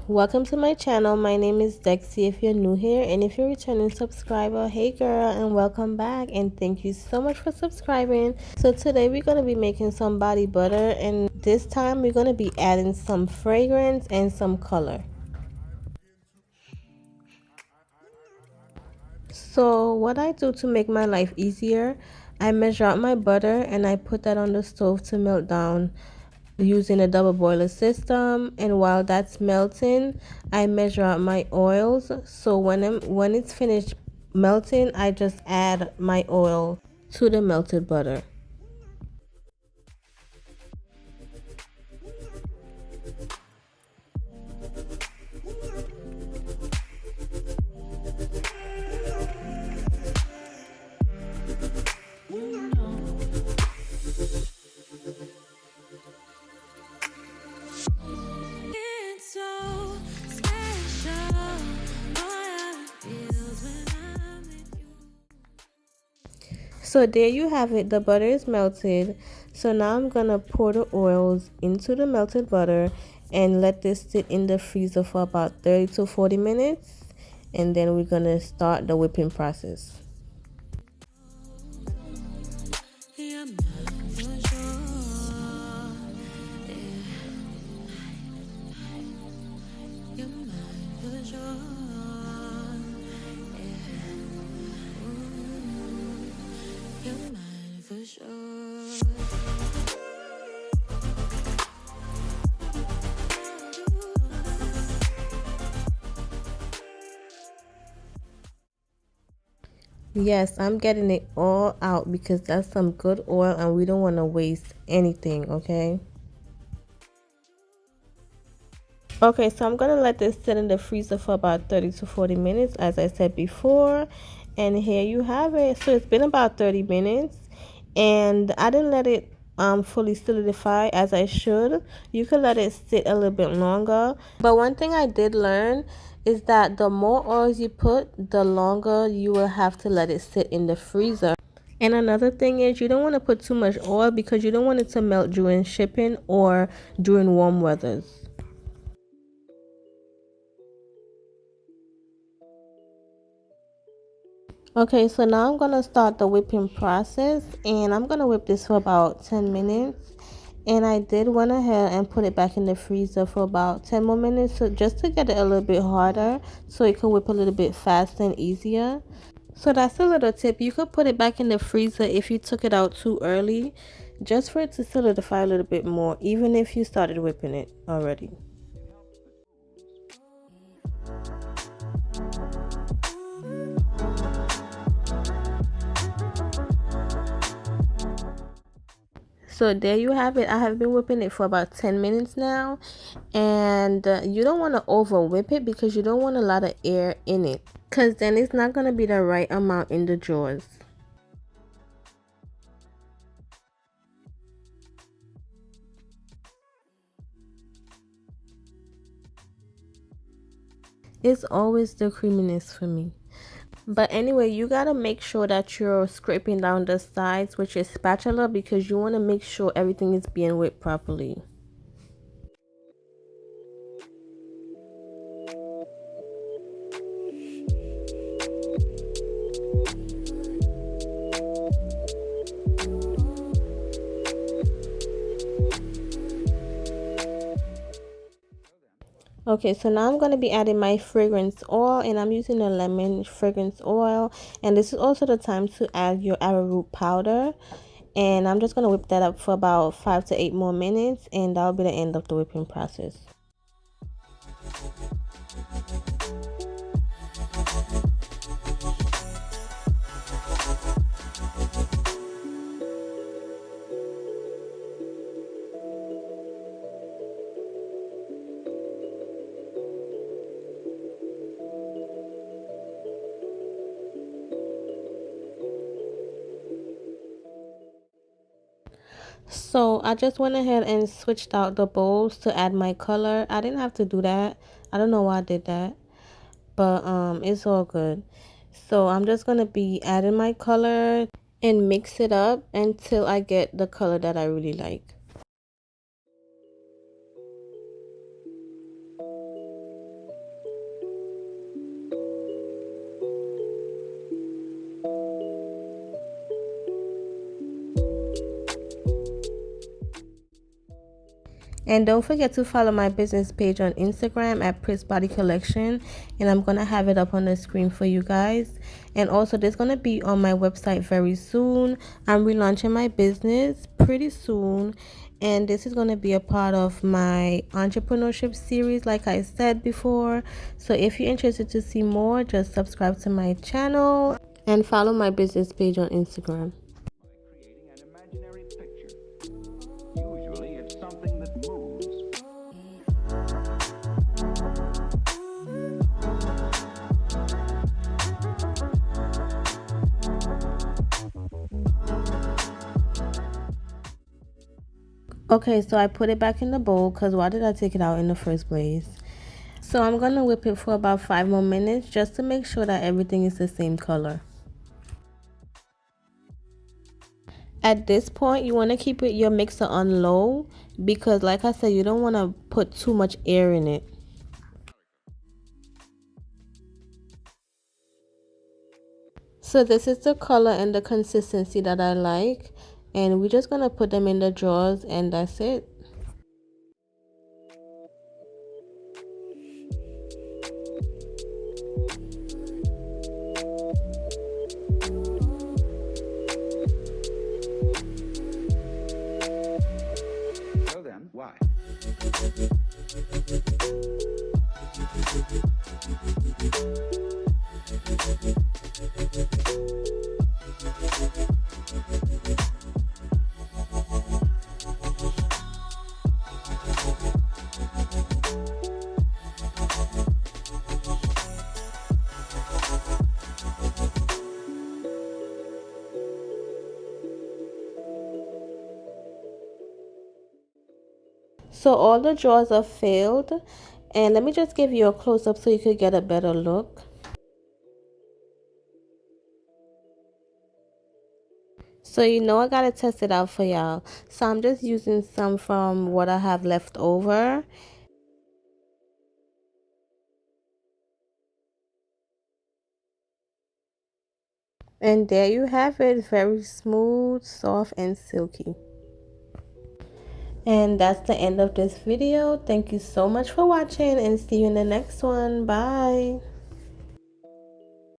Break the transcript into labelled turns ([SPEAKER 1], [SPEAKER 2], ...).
[SPEAKER 1] Welcome to my channel. My name is Dexy if you're new here, and if you're a returning subscriber, hey girl, and welcome back, and thank you so much for subscribing. So today we're going to be making some body butter, and this time we're going to be adding some fragrance and some color. So what I do to make my life easier, I measure out my butter and I put that on the stove to melt down using a double boiler system. And while that's melting, I measure out my oils. So when it's finished melting, I just add my oil to the melted butter. So there you have it, the butter is melted. So now I'm gonna pour the oils into the melted butter and let this sit in the freezer for about 30 to 40 minutes, and then we're gonna start the whipping process. Yes, I'm getting it all out because that's some good oil and we don't want to waste anything, okay? Okay, so I'm going to let this sit in the freezer for about 30 to 40 minutes, as I said before. And here you have it. So it's been about 30 minutes and I didn't let it fully solidify as I should. You could let it sit a little bit longer. But one thing I did learn is that the more oils you put, the longer you will have to let it sit in the freezer. And another thing is you don't want to put too much oil because you don't want it to melt during shipping or during warm weathers. Okay, so now I'm gonna start the whipping process, and I'm gonna whip this for about 10 minutes. And I did went ahead and put it back in the freezer for about 10 more minutes, so just to get it a little bit harder so it can whip a little bit faster and easier. So that's a little tip. You could put it back in the freezer if you took it out too early, just for it to solidify a little bit more, even if you started whipping it already. So there you have it. I have been whipping it for about 10 minutes now, and you don't want to over whip it because you don't want a lot of air in it, because then it's not going to be the right amount in the drawers. It's always the creaminess for me. But anyway, you got to make sure that you're scraping down the sides with your spatula because you want to make sure everything is being whipped properly. Okay, so now I'm going to be adding my fragrance oil, and I'm using a lemon fragrance oil, and this is also the time to add your arrowroot powder. And I'm just going to whip that up for about 5 to 8 more minutes, and that'll be the end of the whipping process. So I just went ahead and switched out the bowls to add my color. I didn't have to do that. I don't know why I did that, but it's all good. So I'm just going to be adding my color and mix it up until I get the color that I really like. And don't forget to follow my business page on Instagram at Pris Body Collection. And I'm going to have it up on the screen for you guys. And also, this is going to be on my website very soon. I'm relaunching my business pretty soon. And this is going to be a part of my entrepreneurship series, like I said before. So if you're interested to see more, just subscribe to my channel and follow my business page on Instagram.
[SPEAKER 2] Creating an imaginary picture. Usually it's something that moves.
[SPEAKER 1] Okay, so I put it back in the bowl because why did I take it out in the first place? So I'm going to whip it for about 5 more minutes just to make sure that everything is the same color. At this point, you want to keep your mixer on low because like I said, you don't want to put too much air in it. So this is the color and the consistency that I like. And we're just going to put them in the drawers and that's it.
[SPEAKER 2] So then, why?
[SPEAKER 1] So all the drawers are filled. And let me just give you a close-up so you could get a better look. So you know I gotta test it out for y'all. So I'm just using some from what I have left over. And there you have it, very smooth, soft, and silky. And that's the end of this video. Thank you so much for watching and see you in the next one. Bye.